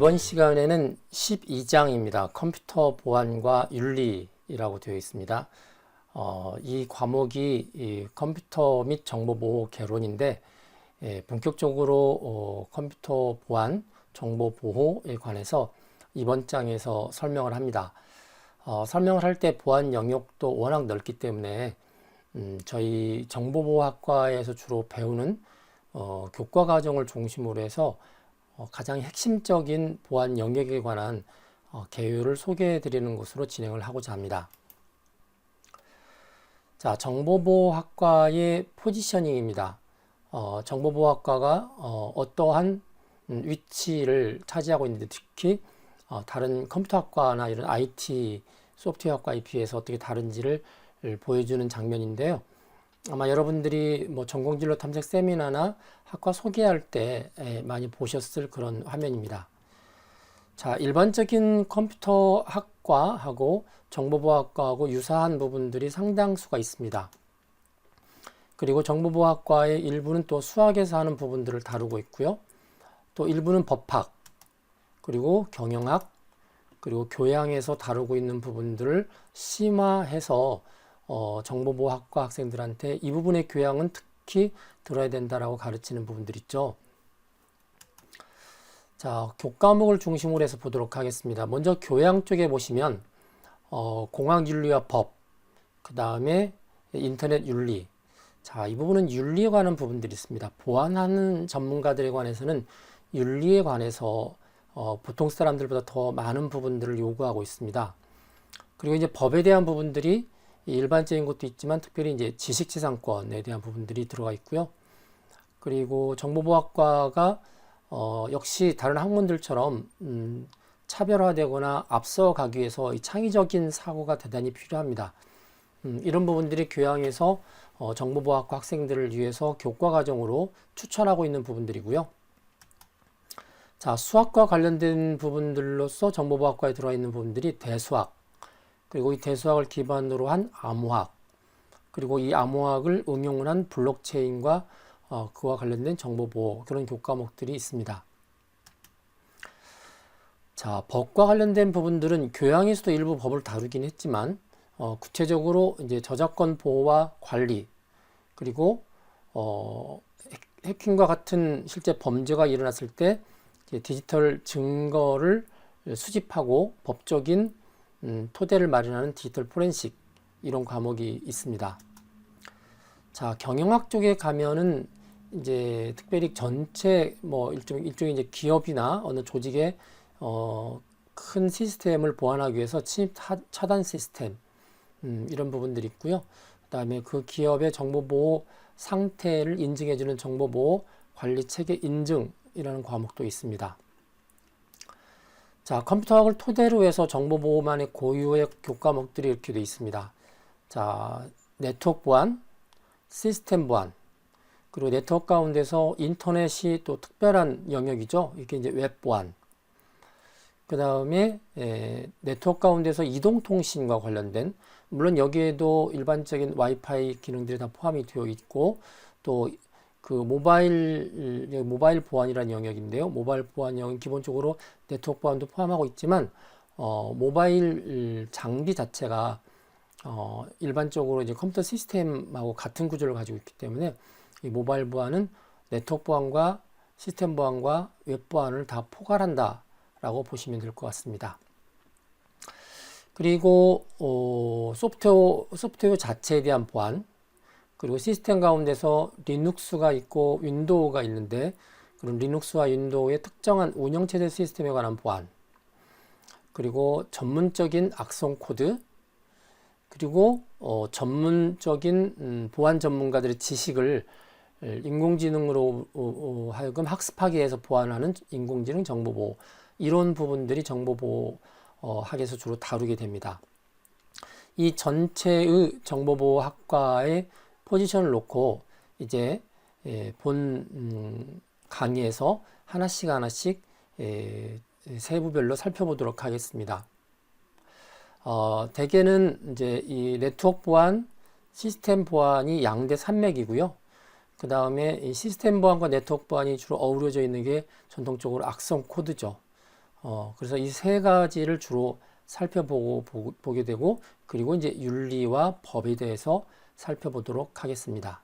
이번 시간에는 12장입니다. 컴퓨터 보안과 윤리라고 되어 있습니다. 이 과목이 컴퓨터 및 정보보호 개론인데 본격적으로 컴퓨터 보안, 정보보호에 관해서 이번 장에서 설명을 합니다. 설명을 할 때 보안 영역도 워낙 넓기 때문에 저희 정보보호학과에서 주로 배우는 교과 과정을 중심으로 해서 가장 핵심적인 보안 영역에 관한 개요를 소개해 드리는 것으로 진행을 하고자 합니다. 자, 정보보호학과의 포지셔닝입니다. 정보보호학과가 어떠한 위치를 차지하고 있는데 특히 다른 컴퓨터학과나 이런 IT 소프트웨어학과에 비해서 어떻게 다른지를 보여주는 장면인데요. 아마 여러분들이 뭐 전공진로 탐색 세미나나 학과 소개할 때 많이 보셨을 그런 화면입니다. 자, 일반적인 컴퓨터 학과하고 정보보호학과하고 유사한 부분들이 상당수가 있습니다. 그리고 정보보호학과의 일부는 또 수학에서 하는 부분들을 다루고 있고요. 또 일부는 법학, 그리고 경영학, 그리고 교양에서 다루고 있는 부분들을 심화해서 정보보호학과 학생들한테 이 부분의 교양은 특히 들어야 된다라고 가르치는 부분들 있죠. 자, 교과목을 중심으로 해서 보도록 하겠습니다. 먼저 교양 쪽에 보시면 공학윤리와 법, 그 다음에 인터넷 윤리. 자, 이 부분은 윤리에 관한 부분들이 있습니다. 보안하는 전문가들에 관해서는 윤리에 관해서 보통 사람들보다 더 많은 부분들을 요구하고 있습니다. 그리고 이제 법에 대한 부분들이 일반적인 것도 있지만 특별히 이제 지식재산권에 대한 부분들이 들어가 있고요. 그리고 정보보호학과가 역시 다른 학문들처럼 차별화되거나 앞서가기 위해서 이 창의적인 사고가 대단히 필요합니다. 이런 부분들이 교양에서 정보보호학과 학생들을 위해서 교과 과정으로 추천하고 있는 부분들이고요. 자, 수학과 관련된 부분들로서 정보보호학과에 들어가 있는 부분들이 대수학, 그리고 이 대수학을 기반으로 한 암호학, 그리고 이 암호학을 응용을 한 블록체인과 그와 관련된 정보보호, 그런 교과목들이 있습니다. 자, 법과 관련된 부분들은 교양에서도 일부 법을 다루긴 했지만 구체적으로 이제 저작권 보호와 관리, 그리고 해킹과 같은 실제 범죄가 일어났을 때 디지털 증거를 수집하고 법적인 토대를 마련하는 디지털 포렌식, 이런 과목이 있습니다. 자, 경영학 쪽에 가면은 이제 특별히 전체 뭐 일종의 이제 기업이나 어느 조직의 큰 시스템을 보완하기 위해서 침입 차단 시스템, 이런 부분들이 있고요. 그다음에 그 기업의 정보보호 상태를 인증해주는 정보보호 관리 체계 인증이라는 과목도 있습니다. 자, 컴퓨터학을 토대로 해서 정보보호만의 고유의 교과목들이 이렇게 되어 있습니다. 자, 네트워크 보안, 시스템 보안, 그리고 네트워크 가운데서 인터넷이 또 특별한 영역이죠. 이게 이제 웹 보안. 그 다음에 네트워크 가운데서 이동통신과 관련된, 물론 여기에도 일반적인 와이파이 기능들이 다 포함이 되어 있고, 또 그 모바일 보안이라는 영역인데요. 모바일 보안 영역은 기본적으로 네트워크 보안도 포함하고 있지만 모바일 장비 자체가 일반적으로 이제 컴퓨터 시스템하고 같은 구조를 가지고 있기 때문에 이 모바일 보안은 네트워크 보안과 시스템 보안과 웹 보안을 다 포괄한다 라고 보시면 될 것 같습니다. 그리고 소프트웨어 자체에 대한 보안, 그리고 시스템 가운데서 리눅스가 있고 윈도우가 있는데 그런 리눅스와 윈도우의 특정한 운영체제 시스템에 관한 보안, 그리고 전문적인 악성 코드, 그리고 전문적인 보안 전문가들의 지식을 인공지능으로 하여금 학습하기 위해서 보완하는 인공지능 정보보호, 이런 부분들이 정보보호학에서 주로 다루게 됩니다. 이 전체의 정보보호학과의 포지션을 놓고 이제 본 강의에서 하나씩 세부별로 살펴보도록 하겠습니다. 대개는 이제 이 네트워크 보안, 시스템 보안이 양대 산맥이고요. 그 다음에 이 시스템 보안과 네트워크 보안이 주로 어우러져 있는 게 전통적으로 악성 코드죠. 그래서 이 세 가지를 주로 보게 되고, 그리고 이제 윤리와 법에 대해서 살펴보도록 하겠습니다.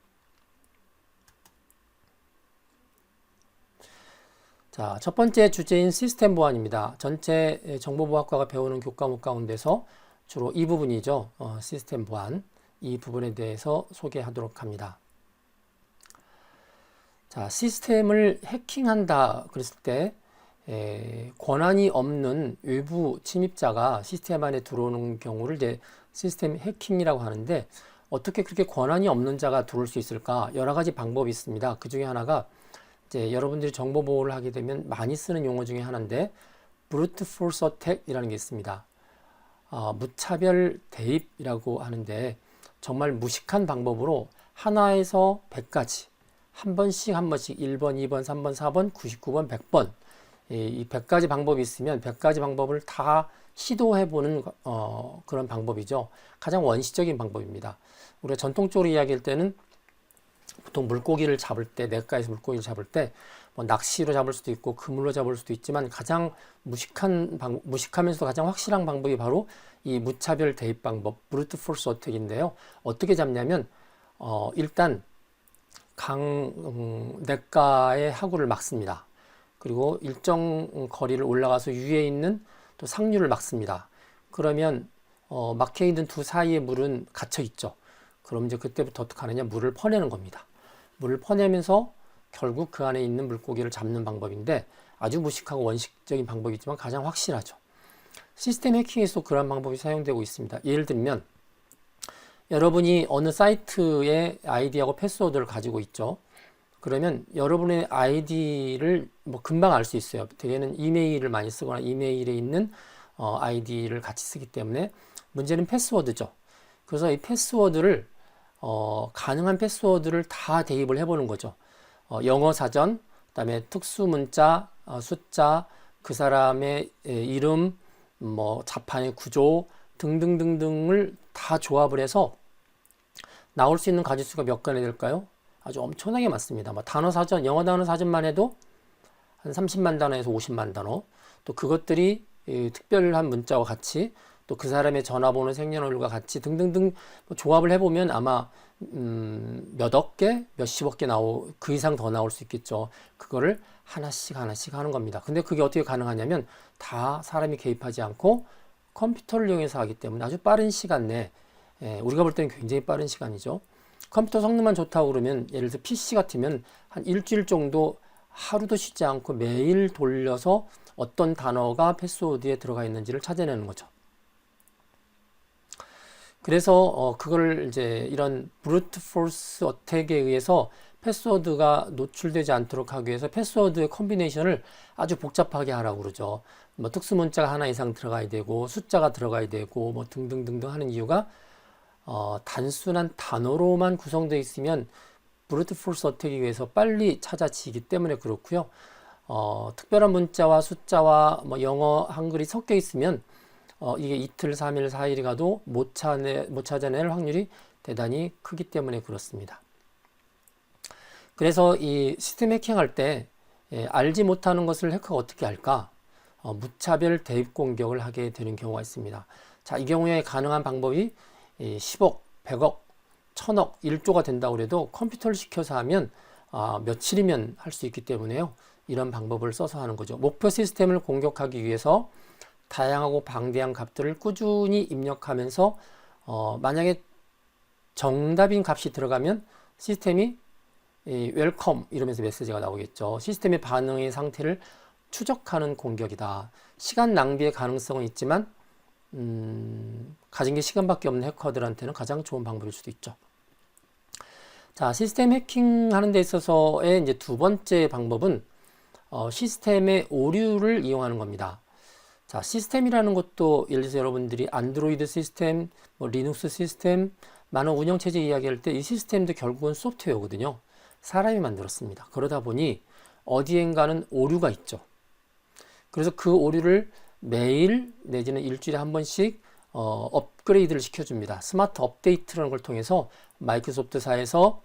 자, 첫 번째 주제인 시스템 보안입니다. 전체 정보보안과가 배우는 교과목 가운데서 주로 이 부분이죠. 시스템 보안. 이 부분에 대해서 소개하도록 합니다. 자, 시스템을 해킹한다 그랬을 때 권한이 없는 외부 침입자가 시스템 안에 들어오는 경우를 이제 시스템 해킹이라고 하는데, 어떻게 그렇게 권한이 없는 자가 들어올 수 있을까? 여러 가지 방법이 있습니다. 그 중에 하나가 이제 여러분들이 정보 보호를 하게 되면 많이 쓰는 용어 중에 하나인데, brute force attack이라는 게 있습니다. 무차별 대입이라고 하는데, 정말 무식한 방법으로 하나에서 100까지 한 번씩 1번, 2번, 3번, 4번, 99번, 100번 이 100가지 방법이 있으면 100가지 방법을 다 시도해보는 그런 방법이죠. 가장 원시적인 방법입니다. 우리가 전통적으로 이야기할 때는 보통 물고기를 잡을 때, 냇가에서 물고기를 잡을 때 뭐 낚시로 잡을 수도 있고 그물로 잡을 수도 있지만, 가장 무식하면서도 가장 확실한 방법이 바로 이 무차별 대입 방법, 브루트 포스 어택인데요. 어떻게 잡냐면 일단 냇가의 하구를 막습니다. 그리고 일정 거리를 올라가서 위에 있는 또 상류를 막습니다. 그러면 막혀 있는 두 사이의 물은 갇혀 있죠. 그럼 이제 그때부터 어떻게 하느냐, 물을 퍼내는 겁니다. 물을 퍼내면서 결국 그 안에 있는 물고기를 잡는 방법인데, 아주 무식하고 원칙적인 방법이지만 가장 확실하죠. 시스템 해킹에서도 그런 방법이 사용되고 있습니다. 예를 들면 여러분이 어느 사이트의 아이디하고 패스워드를 가지고 있죠. 그러면 여러분의 아이디를 뭐 금방 알 수 있어요. 대개는 이메일을 많이 쓰거나 이메일에 있는 아이디를 같이 쓰기 때문에. 문제는 패스워드죠. 그래서 이 패스워드를 가능한 패스워드를 다 대입을 해보는 거죠. 영어 사전, 그다음에 특수 문자, 숫자, 그 사람의 이름, 뭐 자판의 구조 등등등등을 다 조합을 해서 나올 수 있는 가지수가 몇 건이 될까요? 아주 엄청나게 많습니다. 뭐 단어 사전, 영어 단어 사전만 해도 한 30만 단어에서 50만 단어, 또 그것들이 특별한 문자와 같이, 또 그 사람의 전화번호, 생년월일과 같이 등등등 조합을 해보면 아마 몇억 개, 몇십억 개 그 이상 더 나올 수 있겠죠. 그거를 하나씩 하는 겁니다. 근데 그게 어떻게 가능하냐면 다 사람이 개입하지 않고 컴퓨터를 이용해서 하기 때문에 아주 빠른 시간 내에, 우리가 볼 때는 굉장히 빠른 시간이죠. 컴퓨터 성능만 좋다고 그러면, 예를 들어 PC 같으면 한 일주일 정도 하루도 쉬지 않고 매일 돌려서 어떤 단어가 패스워드에 들어가 있는지를 찾아내는 거죠. 그래서 그걸 이제 이런 브루트 포스 어택에 의해서 패스워드가 노출되지 않도록 하기 위해서 패스워드의 컨비네이션을 아주 복잡하게 하라고 그러죠. 뭐 특수 문자가 하나 이상 들어가야 되고 숫자가 들어가야 되고 뭐 등등등등 하는 이유가, 단순한 단어로만 구성되어 있으면 브루트 포스 어택에 의해서 빨리 찾아지기 때문에 그렇고요. 특별한 문자와 숫자와 뭐 영어, 한글이 섞여 있으면 이게 이틀, 3일, 4일이 가도 못 찾아낼 확률이 대단히 크기 때문에 그렇습니다. 그래서 이 시스템 해킹할 때 알지 못하는 것을 해커가 어떻게 할까? 무차별 대입 공격을 하게 되는 경우가 있습니다. 자, 이 경우에 가능한 방법이 10억, 100억, 1000억, 1조가 된다고 해도 컴퓨터를 시켜서 하면 며칠이면 할 수 있기 때문에요. 이런 방법을 써서 하는 거죠. 목표 시스템을 공격하기 위해서 다양하고 방대한 값들을 꾸준히 입력하면서 만약에 정답인 값이 들어가면 시스템이 웰컴 이러면서 메시지가 나오겠죠. 시스템의 반응의 상태를 추적하는 공격이다. 시간 낭비의 가능성은 있지만 가진 게 시간밖에 없는 해커들한테는 가장 좋은 방법일 수도 있죠. 자, 시스템 해킹 하는 데 있어서의 이제 두 번째 방법은 시스템의 오류를 이용하는 겁니다. 자, 시스템이라는 것도 예를 들어서 여러분들이 안드로이드 시스템, 뭐 리눅스 시스템, 많은 운영체제 이야기할 때 이 시스템도 결국은 소프트웨어거든요. 사람이 만들었습니다. 그러다 보니 어디엔가는 오류가 있죠. 그래서 그 오류를 매일 내지는 일주일에 한 번씩 업그레이드를 시켜줍니다. 스마트 업데이트라는 걸 통해서 마이크로소프트사에서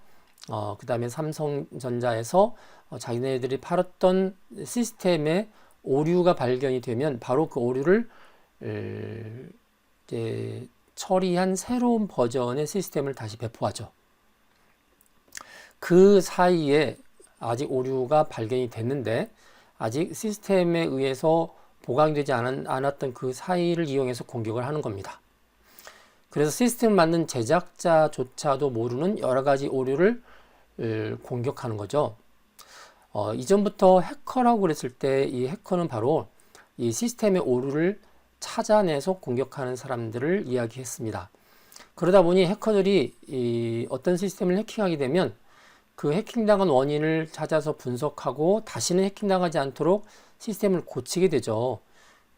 그 다음에 삼성전자에서 자기네들이 팔았던 시스템의 오류가 발견이 되면 바로 그 오류를 이제 처리한 새로운 버전의 시스템을 다시 배포하죠. 그 사이에 아직 오류가 발견이 됐는데 아직 시스템에 의해서 보강되지 않았던 그 사이를 이용해서 공격을 하는 겁니다. 그래서 시스템을 만든 제작자조차도 모르는 여러 가지 오류를 공격하는 거죠. 이전부터 해커라고 그랬을 때 이 해커는 바로 이 시스템의 오류를 찾아내서 공격하는 사람들을 이야기했습니다. 그러다 보니 해커들이 어떤 시스템을 해킹하게 되면 그 해킹당한 원인을 찾아서 분석하고 다시는 해킹당하지 않도록 시스템을 고치게 되죠.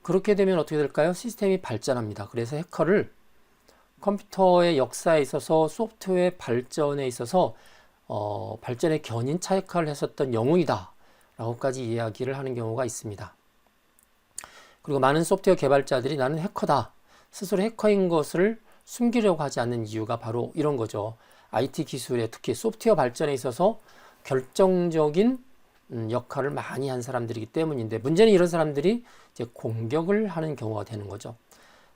그렇게 되면 어떻게 될까요? 시스템이 발전합니다. 그래서 해커를 컴퓨터의 역사에 있어서 소프트웨어 발전에 있어서 발전의 견인차 역할을 했었던 영웅이다 라고까지 이야기를 하는 경우가 있습니다. 그리고 많은 소프트웨어 개발자들이 나는 해커다, 스스로 해커인 것을 숨기려고 하지 않는 이유가 바로 이런 거죠. IT 기술에 특히 소프트웨어 발전에 있어서 결정적인 역할을 많이 한 사람들이기 때문인데, 문제는 이런 사람들이 이제 공격을 하는 경우가 되는 거죠.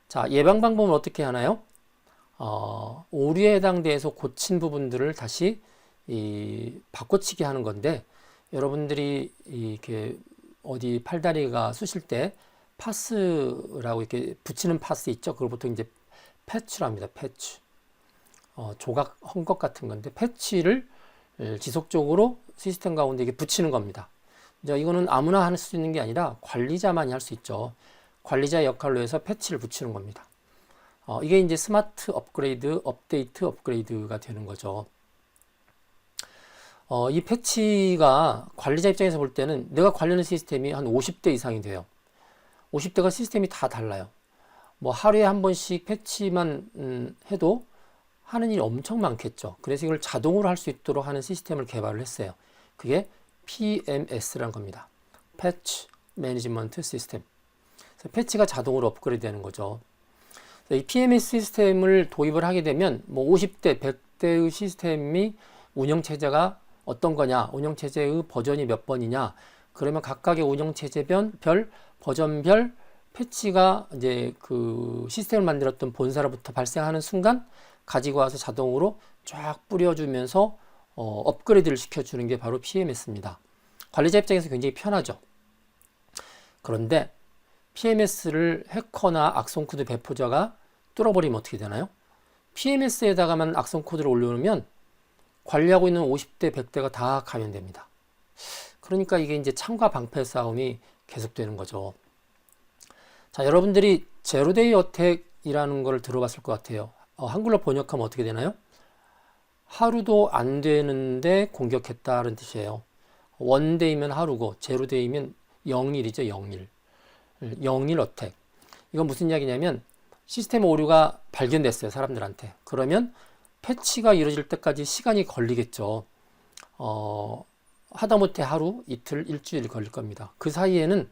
자, 예방 방법은 어떻게 하나요? 오류에 해당돼서 고친 부분들을 다시 바꿔치기 하는 건데, 여러분들이 이렇게 어디 팔다리가 쑤실 때 파스라고 이렇게 붙이는 파스 있죠? 그걸 보통 이제 패치로 합니다. 패치. 조각 헝겊 같은 건데, 패치를 지속적으로 시스템 가운데 이게 붙이는 겁니다. 이제 이거는 아무나 할 수 있는 게 아니라 관리자만이 할 수 있죠. 관리자 역할로 해서 패치를 붙이는 겁니다. 이게 이제 스마트 업그레이드, 업데이트 업그레이드가 되는 거죠. 이 패치가 관리자 입장에서 볼 때는 내가 관리하는 시스템이 한 50대 이상이 돼요. 50대가 시스템이 다 달라요. 뭐 하루에 한 번씩 패치만 해도 하는 일이 엄청 많겠죠. 그래서 이걸 자동으로 할 수 있도록 하는 시스템을 개발을 했어요. 그게 PMS라는 겁니다. 패치 매니지먼트 시스템. 그래서 패치가 자동으로 업그레이드 되는 거죠. 이 PMS 시스템을 도입을 하게 되면 뭐 50대, 100대의 시스템이 운영체제가 어떤 거냐, 운영체제의 버전이 몇 번이냐, 그러면 각각의 운영체제별, 버전별 패치가 이제 그 시스템을 만들었던 본사로부터 발생하는 순간 가지고 와서 자동으로 쫙 뿌려주면서 업그레이드를 시켜주는 게 바로 PMS입니다. 관리자 입장에서 굉장히 편하죠. 그런데 PMS를 해커나 악성 코드 배포자가 뚫어버리면 어떻게 되나요? PMS에다가만 악성 코드를 올려놓으면 관리하고 있는 50대, 100대가 다 감염됩니다. 그러니까 이게 이제 창과 방패 싸움이 계속되는 거죠. 자, 여러분들이 제로데이 어택이라는 걸 들어봤을 것 같아요. 한글로 번역하면 어떻게 되나요? 하루도 안 되는데 공격했다는 뜻이에요. 원데이면 하루고 제로데이면 0일이죠. 0일. 0일 어택. 이건 무슨 이야기냐면 시스템 오류가 발견됐어요. 사람들한테. 그러면 패치가 이루어질 때까지 시간이 걸리겠죠. 하다못해 하루, 이틀, 일주일 걸릴 겁니다. 그 사이에는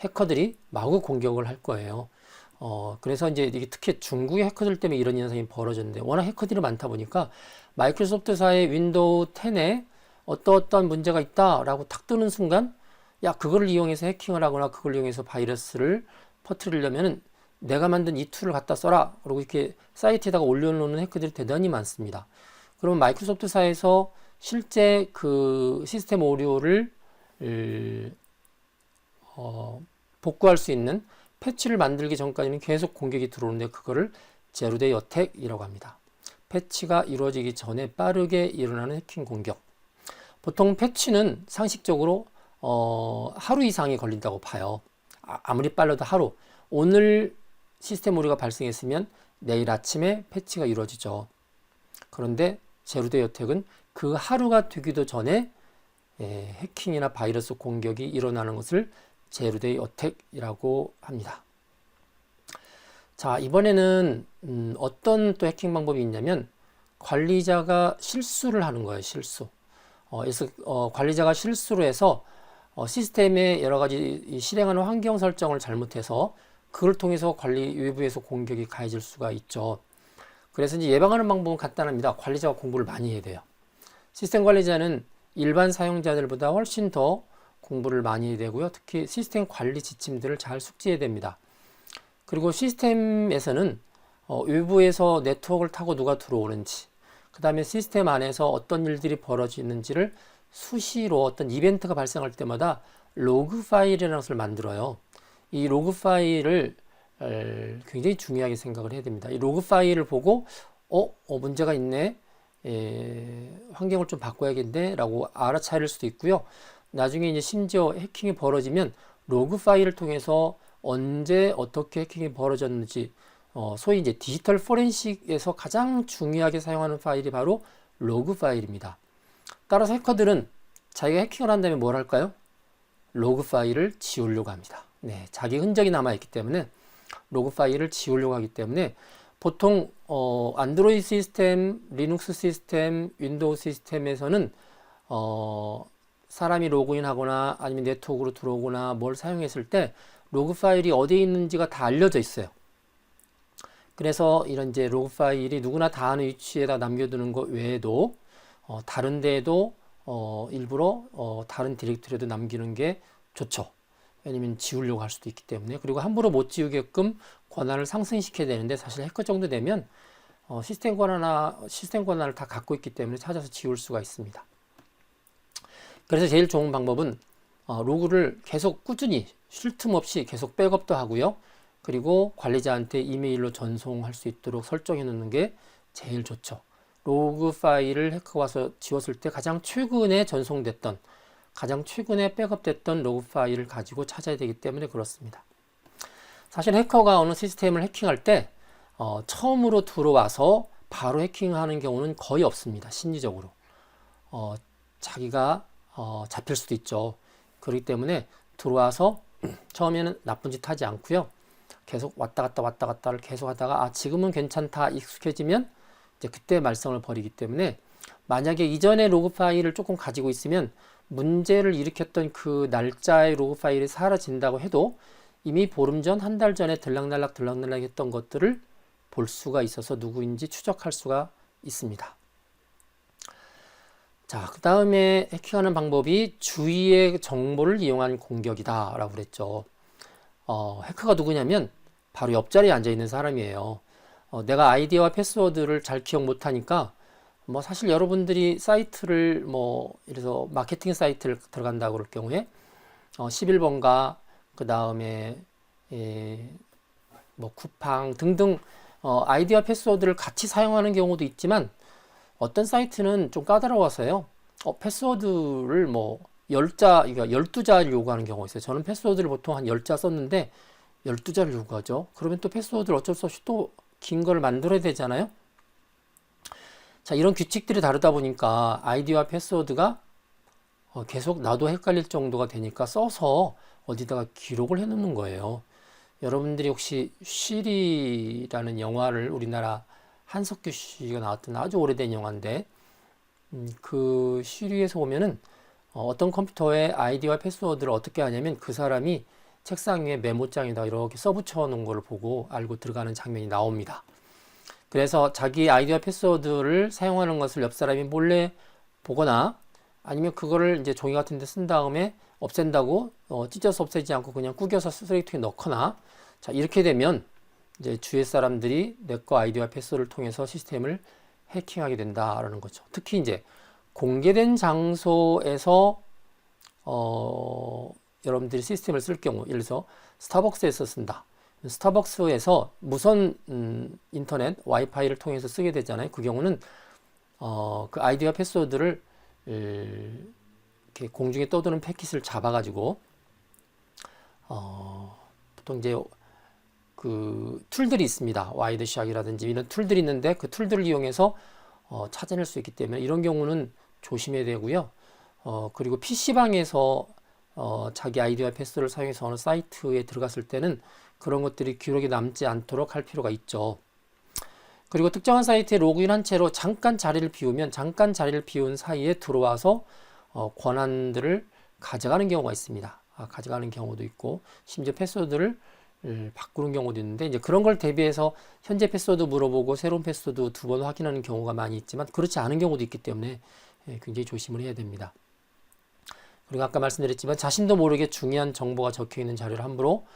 해커들이 마구 공격을 할 거예요. 그래서 이제 이게 특히 중국의 해커들 때문에 이런 현상이 벌어졌는데, 워낙 해커들이 많다 보니까 마이크로소프트사의 윈도우 10에 어떠한 문제가 있다라고 탁 뜨는 순간, 야, 그걸 이용해서 해킹을 하거나 그걸 이용해서 바이러스를 퍼뜨리려면은 내가 만든 이 툴을 갖다 써라. 그리고 이렇게 사이트에다가 올려놓는 해커들이 대단히 많습니다. 그러면 마이크로소프트사에서 실제 그 시스템 오류를 복구할 수 있는 패치를 만들기 전까지는 계속 공격이 들어오는데, 그거를 제로데이 어택이라고 합니다. 패치가 이루어지기 전에 빠르게 일어나는 해킹 공격. 보통 패치는 상식적으로 하루 이상이 걸린다고 봐요. 아무리 빨라도 하루. 오늘 시스템 오류가 발생했으면 내일 아침에 패치가 이루어지죠. 그런데 제로데이 어택은 그 하루가 되기도 전에 해킹이나 바이러스 공격이 일어나는 것을 제로데이 어택이라고 합니다. 자, 이번에는 어떤 또 해킹 방법이 있냐면 관리자가 실수를 하는 거예요. 실수. 그래서 관리자가 실수로 해서 시스템에 여러 가지 실행하는 환경 설정을 잘못해서 그걸 통해서 관리 외부에서 공격이 가해질 수가 있죠. 그래서 이제 예방하는 방법은 간단합니다. 관리자가 공부를 많이 해야 돼요. 시스템 관리자는 일반 사용자들보다 훨씬 더 공부를 많이 해야 되고요. 특히 시스템 관리 지침들을 잘 숙지해야 됩니다. 그리고 시스템에서는 외부에서 네트워크를 타고 누가 들어오는지, 그 다음에 시스템 안에서 어떤 일들이 벌어지는지를 수시로 어떤 이벤트가 발생할 때마다 로그 파일이라는 것을 만들어요. 이 로그 파일을 굉장히 중요하게 생각을 해야 됩니다. 이 로그 파일을 보고 문제가 있네, 환경을 좀 바꿔야겠네 라고 알아차릴 수도 있고요. 나중에 이제 심지어 해킹이 벌어지면 로그 파일을 통해서 언제 어떻게 해킹이 벌어졌는지, 소위 이제 디지털 포렌식에서 가장 중요하게 사용하는 파일이 바로 로그 파일입니다. 따라서 해커들은 자기가 해킹을 한 다음에 뭘 할까요? 로그 파일을 지우려고 합니다. 네, 자기 흔적이 남아있기 때문에 로그 파일을 지우려고 하기 때문에 보통 안드로이드 시스템, 리눅스 시스템, 윈도우 시스템에서는 사람이 로그인하거나 아니면 네트워크로 들어오거나 뭘 사용했을 때 로그 파일이 어디에 있는지가 다 알려져 있어요. 그래서 이런 이제 로그 파일이 누구나 다 아는 위치에다 남겨두는 것 외에도 다른 데에도 일부러 다른 디렉토리에도 남기는 게 좋죠. 왜냐면 지우려고 할 수도 있기 때문에. 그리고 함부로 못 지우게끔 권한을 상승시켜야 되는데, 사실 해커 정도 되면 시스템 권한을 다 갖고 있기 때문에 찾아서 지울 수가 있습니다. 그래서 제일 좋은 방법은 로그를 계속 꾸준히 쉴 틈 없이 계속 백업도 하고요. 그리고 관리자한테 이메일로 전송할 수 있도록 설정해 놓는 게 제일 좋죠. 로그 파일을 해커가 와서 지웠을 때 가장 최근에 전송됐던, 가장 최근에 백업됐던 로그 파일을 가지고 찾아야 되기 때문에 그렇습니다. 사실 해커가 어느 시스템을 해킹할 때 처음으로 들어와서 바로 해킹하는 경우는 거의 없습니다. 심리적으로 자기가 잡힐 수도 있죠. 그렇기 때문에 들어와서 처음에는 나쁜 짓 하지 않고요. 계속 왔다 갔다를 계속 하다가 지금은 괜찮다 익숙해지면 이제 그때 말썽을 벌이기 때문에, 만약에 이전에 로그 파일을 조금 가지고 있으면 문제를 일으켰던 그 날짜의 로그 파일이 사라진다고 해도 이미 보름 전, 한 달 전에 들락날락 했던 것들을 볼 수가 있어서 누구인지 추적할 수가 있습니다. 자, 그 다음에 해킹하는 방법이 주위의 정보를 이용한 공격이다 라고 그랬죠. 해커가 누구냐면 바로 옆자리에 앉아 있는 사람이에요. 내가 아이디와 패스워드를 잘 기억 못하니까 사실 여러분들이 사이트를 이래서 마케팅 사이트를 들어간다고 그럴 경우에 11번가 그 다음에 쿠팡 등등 아이디와 패스워드를 같이 사용하는 경우도 있지만, 어떤 사이트는 좀 까다로워서요. 패스워드를 10자, 그러니까 12자를 요구하는 경우가 있어요. 저는 패스워드를 보통 한 10자 썼는데 12자를 요구하죠. 그러면 또 패스워드를 어쩔 수 없이 또 긴 걸 만들어야 되잖아요. 자, 이런 규칙들이 다르다 보니까 아이디와 패스워드가 계속 나도 헷갈릴 정도가 되니까 써서 어디다가 기록을 해 놓는 거예요. 여러분들이 혹시 쉬리라는 영화를, 우리나라 한석규 씨가 나왔던 아주 오래된 영화인데, 그 쉬리에서 보면은 어떤 컴퓨터에 아이디와 패스워드를 어떻게 하냐면 그 사람이 책상 위에 메모장에다 이렇게 써붙여 놓은 걸 보고 알고 들어가는 장면이 나옵니다. 그래서 자기 아이디와 패스워드를 사용하는 것을 옆 사람이 몰래 보거나, 아니면 그거를 이제 종이 같은 데 쓴 다음에 없앤다고 찢어서 없애지 않고 그냥 구겨서 쓰레기통에 넣거나, 자, 이렇게 되면 이제 주위 사람들이 내 거 아이디와 패스워드를 통해서 시스템을 해킹하게 된다라는 거죠. 특히 이제 공개된 장소에서 여러분들이 시스템을 쓸 경우, 예를 들어서 스타벅스에서 쓴다. 스타벅스에서 무선 인터넷 와이파이를 통해서 쓰게 되잖아요. 그 경우는 그 아이디와 패스워드를 이렇게 공중에 떠도는 패킷을 잡아가지고 보통 이제 그 툴들이 있습니다. 와이드샥이라든지 이런 툴들이 있는데 그 툴들을 이용해서 찾아낼 수 있기 때문에 이런 경우는 조심해야 되고요. 그리고 PC방에서 자기 아이디와 패스워드를 사용해서 어느 사이트에 들어갔을 때는 그런 것들이 기록에 남지 않도록 할 필요가 있죠. 그리고 특정한 사이트에 로그인한 채로 잠깐 자리를 비운 사이에 들어와서 권한들을 가져가는 경우가 있습니다. 가져가는 경우도 있고, 심지어 패스워드를 바꾸는 경우도 있는데, 이제 그런 걸 대비해서 현재 패스워드 물어보고 새로운 패스워드 2번 확인하는 경우가 많이 있지만, 그렇지 않은 경우도 있기 때문에 굉장히 조심을 해야 됩니다. 그리고 아까 말씀드렸지만 자신도 모르게 중요한 정보가 적혀 있는 자료를 함부로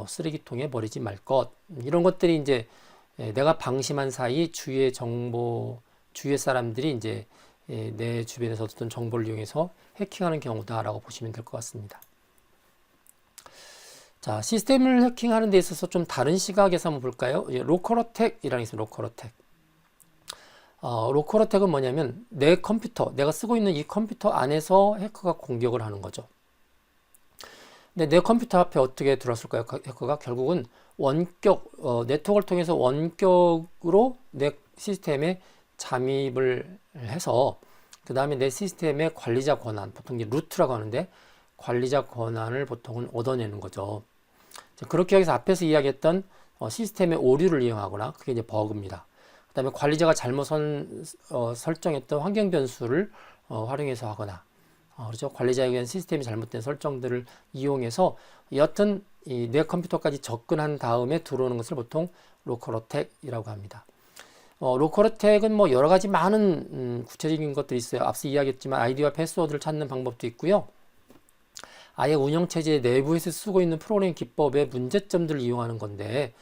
쓰레기통에 버리지 말 것. 이런 것들이 이제 내가 방심한 사이 주위의 정보, 주위의 사람들이 이제 내 주변에서 어떤 정보를 이용해서 해킹하는 경우다라고 보시면 될 것 같습니다. 자, 시스템을 해킹하는 데 있어서 좀 다른 시각에서 한번 볼까요? 로컬 어택이라는 게 있습니다. 로컬 어택. 로컬 어택은 뭐냐면 내 컴퓨터, 내가 쓰고 있는 이 컴퓨터 안에서 해커가 공격을 하는 거죠. 근데 내 컴퓨터 앞에 어떻게 들어왔을까요? 해커가 결국은 원격, 네트워크를 통해서 원격으로 내 시스템에 잠입을 해서 그 다음에 내 시스템의 관리자 권한, 보통 이제 루트라고 하는데 관리자 권한을 보통은 얻어내는 거죠. 그렇게 해서 앞에서 이야기했던 시스템의 오류를 이용하거나 그게 이제 버그입니다. 그 다음에 관리자가 잘못 설정했던 환경 변수를 활용해서 하거나 그렇죠. 관리자에 의한 시스템이 잘못된 설정들을 이용해서 여하튼 내 컴퓨터까지 접근한 다음에 들어오는 것을 보통 로컬 어택이라고 합니다. 로컬 어택은 뭐 여러 가지 많은 구체적인 것들이 있어요. 앞서 이야기했지만 아이디와 패스워드를 찾는 방법도 있고요. 아예 운영체제 내부에서 쓰고 있는 프로그래밍 기법의 문제점들을 이용하는 건데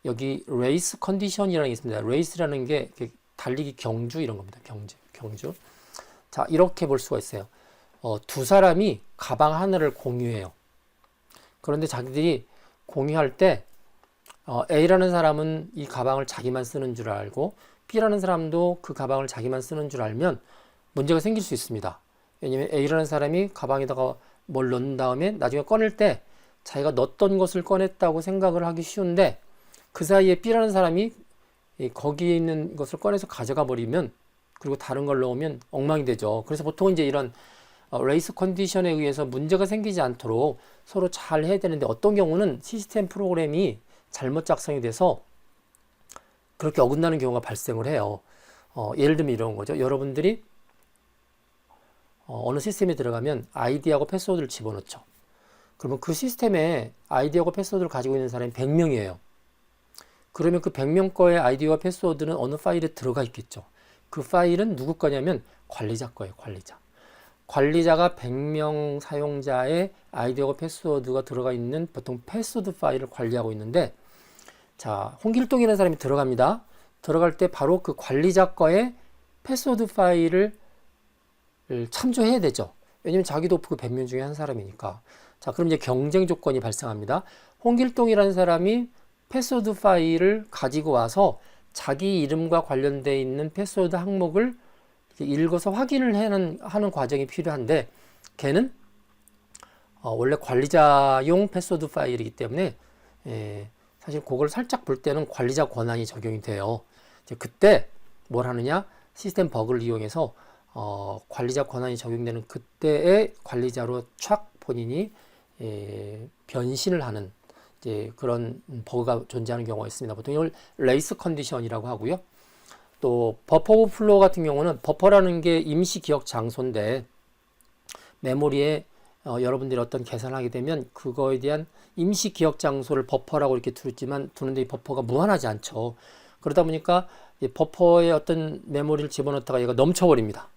여기 레이스 컨디션이라는 게 있습니다. 레이스라는 게 달리기 경주 이런 겁니다. 경주. 자, 이렇게 볼 수가 있어요. 두 사람이 가방 하나를 공유해요. 그런데 자기들이 공유할 때 A라는 사람은 이 가방을 자기만 쓰는 줄 알고 B라는 사람도 그 가방을 자기만 쓰는 줄 알면 문제가 생길 수 있습니다. 왜냐면 A라는 사람이 가방에다가 뭘 넣은 다음에 나중에 꺼낼 때 자기가 넣었던 것을 꺼냈다고 생각을 하기 쉬운데 그 사이에 B라는 사람이 거기에 있는 것을 꺼내서 가져가 버리면 그리고 다른 걸 넣으면 엉망이 되죠. 그래서 보통 이제 이런 레이스 컨디션에 의해서 문제가 생기지 않도록 서로 잘 해야 되는데 어떤 경우는 시스템 프로그램이 잘못 작성이 돼서 그렇게 어긋나는 경우가 발생을 해요. 예를 들면 이런 거죠. 여러분들이 어느 시스템에 들어가면 아이디하고 패스워드를 집어넣죠. 그러면 그 시스템에 아이디하고 패스워드를 가지고 있는 사람이 100명이에요. 그러면 그 100명 거의 아이디와 패스워드는 어느 파일에 들어가 있겠죠. 그 파일은 누구 거냐면 관리자 거예요. 관리자가 100명 사용자의 아이디하고 패스워드가 들어가 있는 보통 패스워드 파일을 관리하고 있는데 자, 홍길동이라는 사람이 들어갑니다. 들어갈 때 바로 그 관리자 거의 패스워드 파일을 참조해야 되죠. 왜냐면 자기도 그 100명 중에 한 사람이니까. 자, 그럼 이제 경쟁 조건이 발생합니다. 홍길동이라는 사람이 패스워드 파일을 가지고 와서 자기 이름과 관련되어 있는 패스워드 항목을 읽어서 확인을 하는 과정이 필요한데 걔는 원래 관리자용 패스워드 파일이기 때문에 사실 그걸 살짝 볼 때는 관리자 권한이 적용이 돼요. 이제 그때 뭘 하느냐? 시스템 버그를 이용해서 관리자 권한이 적용되는 그때의 관리자로 촥 본인이 변신을 하는 이제 그런 버그가 존재하는 경우가 있습니다. 보통 이걸 레이스 컨디션이라고 하고요. 또 버퍼 오버플로우 같은 경우는 버퍼라는 게 임시 기억 장소인데 메모리에 여러분들이 어떤 계산을 하게 되면 그거에 대한 임시 기억 장소를 버퍼라고 이렇게 두는데 이 버퍼가 무한하지 않죠. 그러다 보니까 이 버퍼에 어떤 메모리를 집어넣다가 얘가 넘쳐버립니다.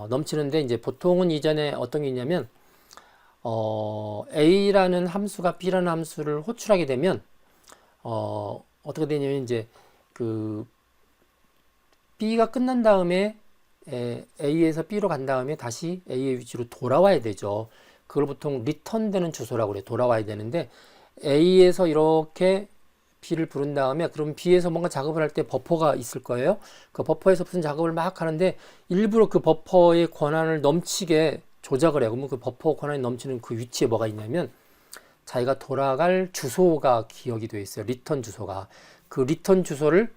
넘치는데 이제 보통은 이전에 어떤 게 있냐면 A라는 함수가 B라는 함수를 호출하게 되면 어떻게 되냐면 이제 그 B가 끝난 다음에 A에서 B로 간 다음에 다시 A의 위치로 돌아와야 되죠. 그걸 보통 리턴되는 주소라고 그래요. 돌아와야 되는데 A에서 이렇게 B를 부른 다음에 그럼 B에서 뭔가 작업을 할 때 버퍼가 있을 거예요. 그 버퍼에서 무슨 작업을 막 하는데 일부러 그 버퍼의 권한을 넘치게 조작을 해요. 그러면 그 버퍼 권한이 넘치는 그 위치에 뭐가 있냐면 자기가 돌아갈 주소가 기억이 되어 있어요. 리턴 주소가. 그 리턴 주소를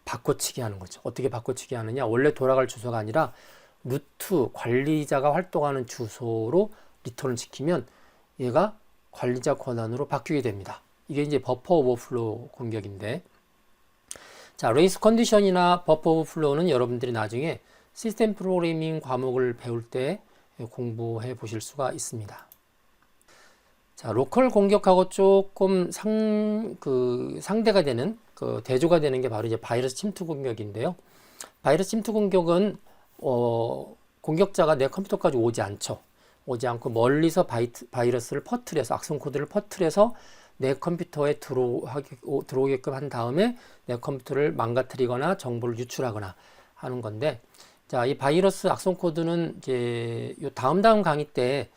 바꿔치기 하는 거죠. 어떻게 바꿔치기 하느냐? 원래 돌아갈 주소가 아니라 루트 관리자가 활동하는 주소로 리턴을 시키면 얘가 관리자 권한으로 바뀌게 됩니다. 이게 이제 버퍼 오버플로우 공격인데 자, 레이스 컨디션이나 버퍼 오버플로우는 여러분들이 나중에 시스템 프로그래밍 과목을 배울 때 공부해 보실 수가 있습니다. 자, 로컬 공격하고 조금 상대가 되는 대조가 되는 게 바로 이제 바이러스 침투 공격인데요. 바이러스 침투 공격은 공격자가 내 컴퓨터까지 오지 않죠. 오지 않고 멀리서 바이러스를 퍼뜨려서 악성 코드를 퍼뜨려서 내 컴퓨터에 들어오게끔 한 다음에 내 컴퓨터를 망가뜨리거나 정보를 유출하거나 하는 건데, 자, 이 바이러스 악성 코드는 이제 요 다음 강의 때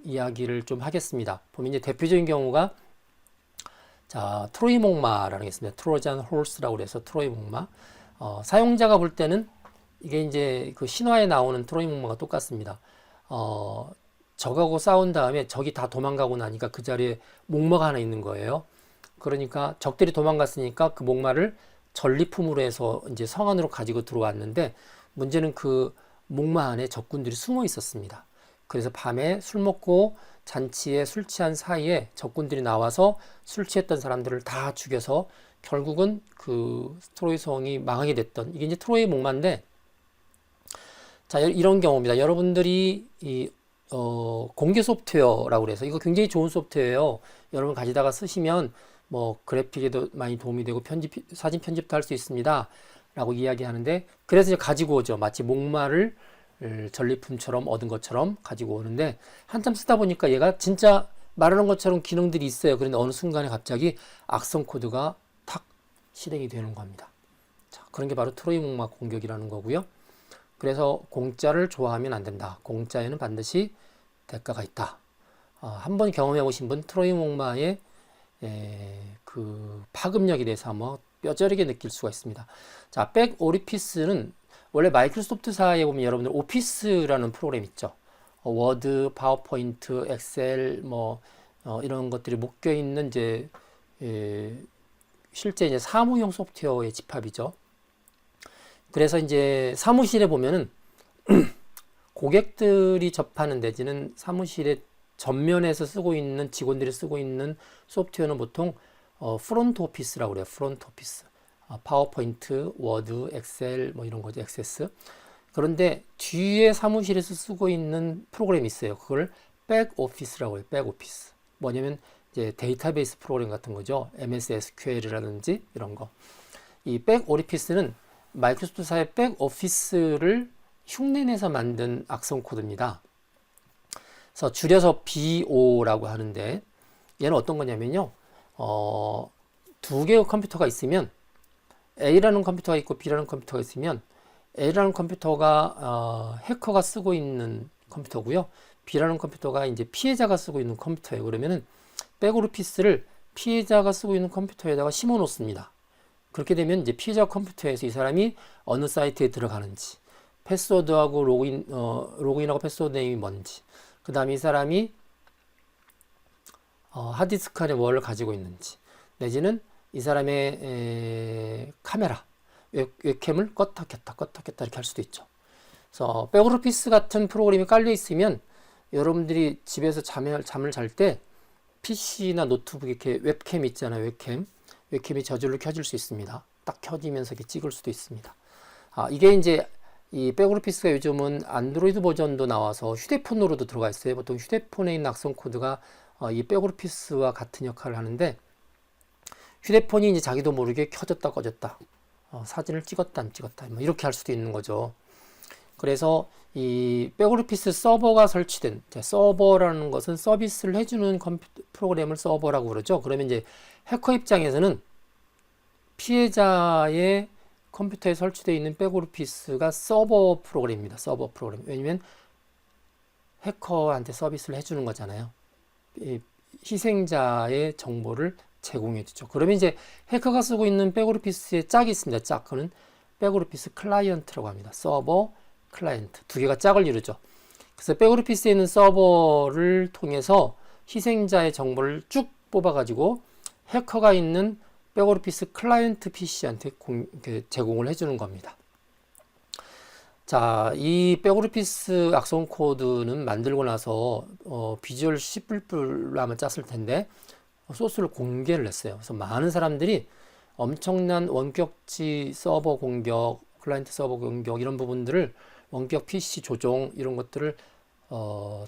이야기를 좀 하겠습니다. 보면 이제 대표적인 경우가 자, 트로이 목마라는 게 있습니다. 트로잔 홀스라고 그래서 트로이 목마. 사용자가 볼 때는 이게 이제 그 신화에 나오는 트로이 목마가 똑같습니다. 적하고 싸운 다음에 적이 다 도망가고 나니까 그 자리에 목마가 하나 있는 거예요. 그러니까 적들이 도망갔으니까 그 목마를 전리품으로 해서 이제 성 안으로 가지고 들어왔는데, 문제는 그 목마 안에 적군들이 숨어 있었습니다. 그래서 밤에 술 먹고 잔치에 술 취한 사이에 적군들이 나와서 술 취했던 사람들을 다 죽여서 결국은 그 트로이 성이 망하게 됐던, 이게 이제 트로이 목마인데, 자, 이런 경우입니다. 여러분들이 공개 소프트웨어라고 그래서 이거 굉장히 좋은 소프트웨어예요. 여러분 가지다가 쓰시면 뭐 그래픽에도 많이 도움이 되고 사진 편집도 할 수 있습니다 라고 이야기하는데, 그래서 이제 가지고 오죠. 마치 목마를 전리품처럼 얻은 것처럼 가지고 오는데, 한참 쓰다 보니까 얘가 진짜 말하는 것처럼 기능들이 있어요. 그런데 어느 순간에 갑자기 악성 코드가 탁 실행이 되는 겁니다. 자, 그런 게 바로 트로이 목마 공격이라는 거고요. 그래서 공짜를 좋아하면 안 된다. 공짜에는 반드시 대가가 있다. 한번 경험해 보신 분 트로이 목마의 그 파급력에 대해서 한번 뼈저리게 느낄 수가 있습니다. 자, 백 오리피스는 원래 마이크로소프트사에 보면 여러분들 오피스라는 프로그램 있죠. 워드, 파워포인트, 엑셀 뭐 이런 것들이 묶여 있는 이제 실제 이제 사무용 소프트웨어의 집합이죠. 그래서 이제 사무실에 보면은 고객들이 접하는 내지는 사무실에 전면에서 쓰고 있는 직원들이 쓰고 있는 소프트웨어는 보통 프론트 오피스라고 그래요. 프론트 오피스. 파워포인트, 워드, 엑셀 뭐 이런 거죠. 액세스. 그런데 뒤에 사무실에서 쓰고 있는 프로그램이 있어요. 그걸 백 오피스라고 해요. 백 오피스. 뭐냐면 이제 데이터베이스 프로그램 같은 거죠. MS SQL이라든지 이런 거. 이 백 오리피스는 마이크로소프트사의 백 오피스를 흉내내서 만든 악성 코드입니다. 그래서 줄여서 BO라고 하는데, 얘는 어떤 거냐면요. 두 개의 컴퓨터가 있으면, A라는 컴퓨터가 있고 B라는 컴퓨터가 있으면, A라는 컴퓨터가 해커가 쓰고 있는 컴퓨터고요. B라는 컴퓨터가 이제 피해자가 쓰고 있는 컴퓨터예요. 그러면은 백오피스를 피해자가 쓰고 있는 컴퓨터에다가 심어 놓습니다. 그렇게 되면 이제 피해자 컴퓨터에서 이 사람이 어느 사이트에 들어가는지, 패스워드하고 로그인하고 패스워드 네임이 뭔지, 그 다음에 이 사람이 하드디스크 안에 뭘 가지고 있는지, 내지는 이 사람의 카메라, 웹캠을 껐다 켰다 이렇게 할 수도 있죠. 그래서 백오피스 같은 프로그램이 깔려 있으면 여러분들이 집에서 잠을 잘 때 PC나 노트북 이렇게 웹캠 있잖아요. 웹캠이 저절로 켜질 수 있습니다. 딱 켜지면서 이렇게 찍을 수도 있습니다. 이게 이제 이 백오피스가 요즘은 안드로이드 버전도 나와서 휴대폰으로도 들어가 있어요. 보통 휴대폰에 있는 악성 코드가 이 백오피스와 같은 역할을 하는데, 휴대폰이 이제 자기도 모르게 켜졌다 꺼졌다, 사진을 찍었다 안 찍었다 뭐 이렇게 할 수도 있는 거죠. 그래서 이 백오피스 서버가 설치된, 서버라는 것은 서비스를 해주는 프로그램을 서버라고 그러죠. 그러면 이제 해커 입장에서는 피해자의 컴퓨터에 설치되어 있는 백오피스가 서버 프로그램입니다. 서버 프로그램. 왜냐면 해커한테 서비스를 해주는 거잖아요. 희생자의 정보를 제공해 주죠. 그러면 이제 해커가 쓰고 있는 백오피스의 짝이 있습니다. 짝. 그는 백오피스 클라이언트라고 합니다. 서버, 클라이언트. 두 개가 짝을 이루죠. 그래서 백오피스에 있는 서버를 통해서 희생자의 정보를 쭉 뽑아가지고 해커가 있는 백오피스 클라이언트 PC한테 제공을 해주는 겁니다. 자, 이 백오피스 악성 코드는 만들고 나서 비주얼 C++ 아마 짰을 텐데 소스를 공개를 했어요. 그래서 많은 사람들이 엄청난 원격지 서버 공격, 클라이언트 서버 공격 이런 부분들을 원격 PC 조종 이런 것들을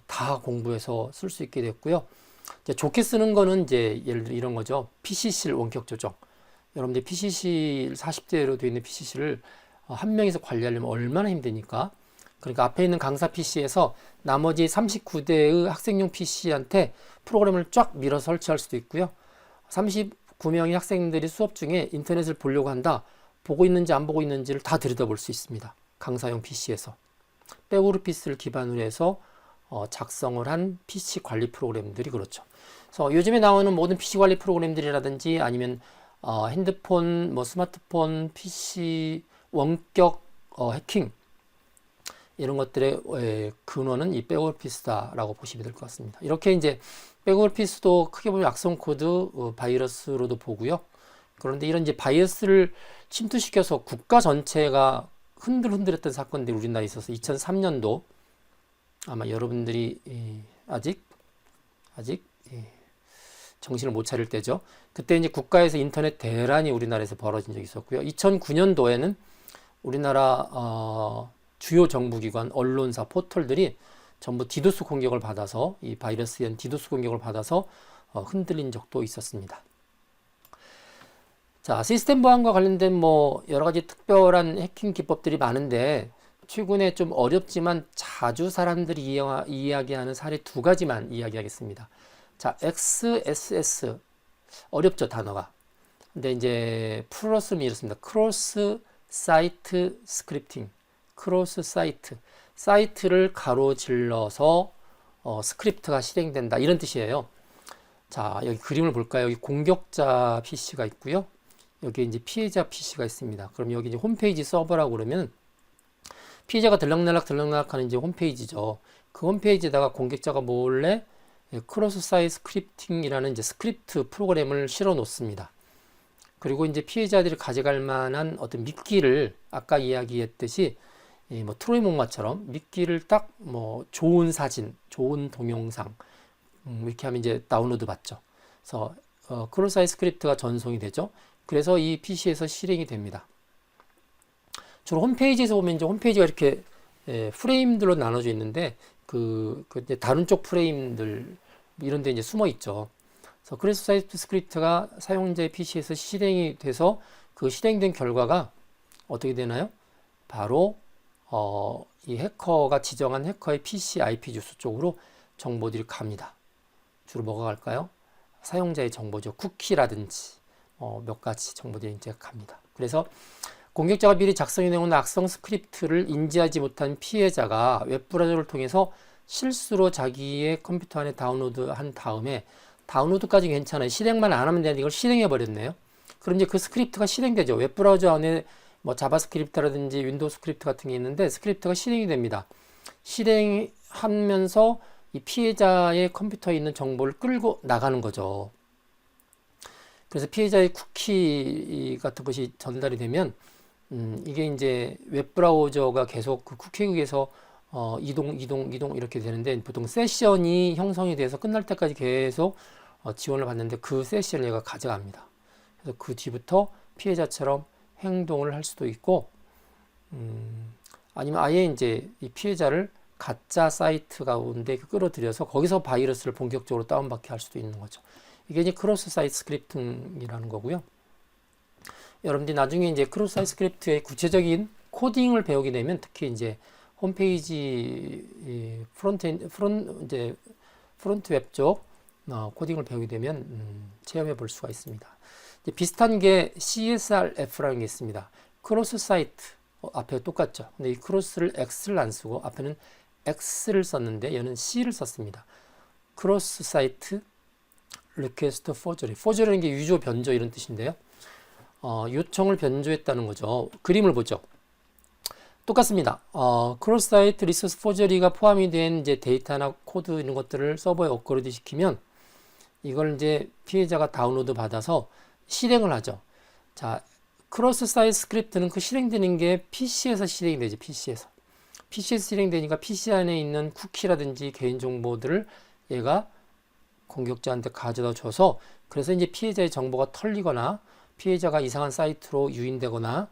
다 공부해서 쓸 수 있게 됐고요. 이제 좋게 쓰는 거는 이제 예를 들어 이런 거죠. PC실 원격 조정. 여러분들 PC실 40대로 되어 있는 PC실을 한 명이서 관리하려면 얼마나 힘드니까. 그러니까 앞에 있는 강사 PC에서 나머지 39대의 학생용 PC한테 프로그램을 쫙 밀어 설치할 수도 있고요. 39명의 학생들이 수업 중에 인터넷을 보려고 한다. 보고 있는지 안 보고 있는지를 다 들여다볼 수 있습니다. 강사용 PC에서. 백오피스를 기반으로 해서 작성을 한 PC 관리 프로그램들이 그렇죠. 그래서 요즘에 나오는 모든 PC 관리 프로그램들이라든지 아니면 핸드폰, 스마트폰, PC 원격 해킹 이런 것들의 근원은 이 백오피스다라고 보시면 될 것 같습니다. 이렇게 이제 백오피스도 크게 보면 악성 코드 바이러스로도 보고요. 그런데 이런 이제 바이러스를 침투시켜서 국가 전체가 흔들흔들했던 사건들이 우리나라에 있어서 2003년도 아마 여러분들이 아직 정신을 못 차릴 때죠. 그때 이제 국가에서 인터넷 대란이 우리나라에서 벌어진 적이 있었고요. 2009년도에는 우리나라 주요 정부기관, 언론사, 포털들이 전부 디도스 공격을 받아서 이 바이러스에 디도스 공격을 받아서 흔들린 적도 있었습니다. 자, 시스템 보안과 관련된 여러 가지 특별한 해킹 기법들이 많은데 최근에 좀 어렵지만 자주 사람들이 이야기하는 사례 두 가지만 이야기하겠습니다. 자, XSS 어렵죠, 단어가. 근데 이제 풀어 쓰면 이렇습니다. 크로스 사이트 스크립팅. 크로스 사이트. 사이트를 가로질러서 스크립트가 실행된다. 이런 뜻이에요. 자, 여기 그림을 볼까요? 여기 공격자 PC가 있고요. 여기 이제 피해자 PC가 있습니다. 그럼 여기 이제 홈페이지 서버라고 그러면 피해자가 들락날락 하는 이제 홈페이지죠. 그 홈페이지에다가 공격자가 몰래 크로스 사이트 스크립팅이라는 이제 스크립트 프로그램을 실어 놓습니다. 그리고 이제 피해자들이 가져갈 만한 어떤 미끼를 아까 이야기했듯이 트로이 목마처럼 미끼를 딱 좋은 사진, 좋은 동영상 이렇게 하면 이제 다운로드 받죠. 그래서 크로스 사이트 스크립트가 전송이 되죠. 그래서 이 PC에서 실행이 됩니다. 주로 홈페이지에서 보면 이제 홈페이지가 이렇게 프레임들로 나눠져 있는데 그 이제 다른 쪽 프레임들 이런 데 이제 숨어 있죠. 그래서 크로스 사이트 스크립트가 사용자의 PC에서 실행이 돼서 그 실행된 결과가 어떻게 되나요? 바로 이 해커가 지정한 해커의 PC IP 주소 쪽으로 정보들이 갑니다. 주로 뭐가 갈까요? 사용자의 정보죠. 쿠키라든지 몇 가지 정보들이 이제 갑니다. 그래서 공격자가 미리 작성해 놓은 악성 스크립트를 인지하지 못한 피해자가 웹브라우저를 통해서 실수로 자기의 컴퓨터 안에 다운로드한 다음에 다운로드까지 괜찮아요. 실행만 안 하면 되는데 이걸 실행해 버렸네요. 그럼 이제 그 스크립트가 실행되죠. 웹브라우저 안에 자바스크립트라든지 윈도우 스크립트 같은 게 있는데 스크립트가 실행이 됩니다. 실행하면서 이 피해자의 컴퓨터에 있는 정보를 끌고 나가는 거죠. 그래서 피해자의 쿠키 같은 것이 전달이 되면 이게 이제 웹브라우저가 계속 그 쿠키에서 이동 이렇게 되는데 보통 세션이 형성이 돼서 끝날 때까지 계속 지원을 받는데 그 세션을 얘가 가져갑니다. 그래서 그 뒤부터 피해자처럼 행동을 할 수도 있고 아니면 아예 이제 이 피해자를 가짜 사이트 가운데 끌어들여서 거기서 바이러스를 본격적으로 다운받게 할 수도 있는 거죠. 이게 이제 크로스 사이트 스크립팅이라는 거고요. 여러분들이 나중에 이제 크로스 사이트 스크립트의 구체적인 코딩을 배우게 되면 특히 이제 홈페이지 프론트 웹 쪽 코딩을 배우게 되면 체험해 볼 수가 있습니다. 이제 비슷한 게 CSRF라는 게 있습니다. 크로스 사이트 앞에 똑같죠. 근데 이 크로스를 X를 안 쓰고 앞에는 X를 썼는데 얘는 C를 썼습니다. 크로스 사이트 리퀘스트 포저리. 포저리라는 게 유조 변조 이런 뜻인데요. 요청을 변조했다는 거죠. 그림을 보죠. 똑같습니다. 크로스 사이트 리소스 포저리가 포함이 된 이제 데이터나 코드 이런 것들을 서버에 업로드 시키면 이걸 이제 피해자가 다운로드 받아서 실행을 하죠. 자, 크로스 사이트 스크립트는 그 실행되는 게 PC에서 실행이 되죠. PC에서 실행되니까 PC 안에 있는 쿠키라든지 개인정보들을 얘가 공격자한테 가져다 줘서 그래서 이제 피해자의 정보가 털리거나 피해자가 이상한 사이트로 유인되거나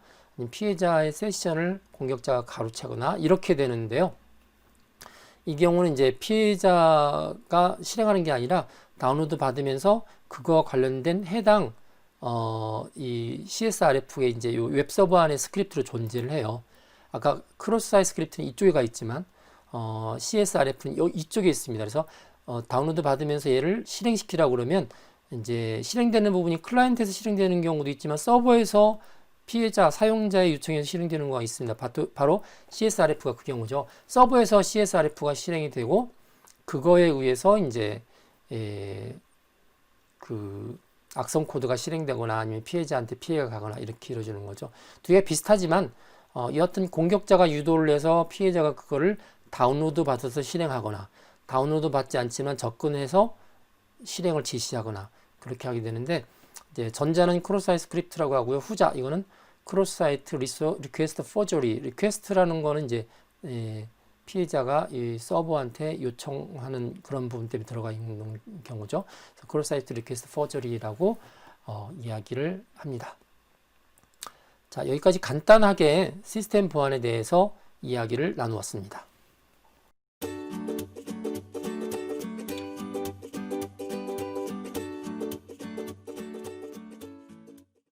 피해자의 세션을 공격자가 가로채거나 이렇게 되는데요. 이 경우는 이제 피해자가 실행하는 게 아니라 다운로드 받으면서 그거와 관련된 해당 이 CSRF의 이제 웹서버 안에 스크립트로 존재를 해요. 아까 크로스 사이트 스크립트는 이쪽에 가 있지만 CSRF는 이쪽에 있습니다. 그래서 다운로드 받으면서 얘를 실행시키라고 그러면 이제 실행되는 부분이 클라이언트에서 실행되는 경우도 있지만 서버에서 피해자, 사용자의 요청에서 실행되는 경우가 있습니다. 바로 CSRF가 그 경우죠. 서버에서 CSRF가 실행이 되고 그거에 의해서 이제 그 악성 코드가 실행되거나 아니면 피해자한테 피해가 가거나 이렇게 이루어지는 거죠. 두 개 비슷하지만 여하튼 공격자가 유도를 해서 피해자가 그거를 다운로드 받아서 실행하거나 다운로드 받지 않지만 접근해서 실행을 지시하거나 그렇게 하게 되는데 이제 전자는 크로스사이트 스크립트라고 하고요. 후자 이거는 크로스사이트 리퀘스트 포저리 리퀘스트라는 거는 이제 피해자가 이 서버한테 요청하는 그런 부분 때문에 들어가 있는 경우죠. 그래서 크로스사이트 리퀘스트 포저리라고 이야기를 합니다. 자, 여기까지 간단하게 시스템 보안에 대해서 이야기를 나누었습니다.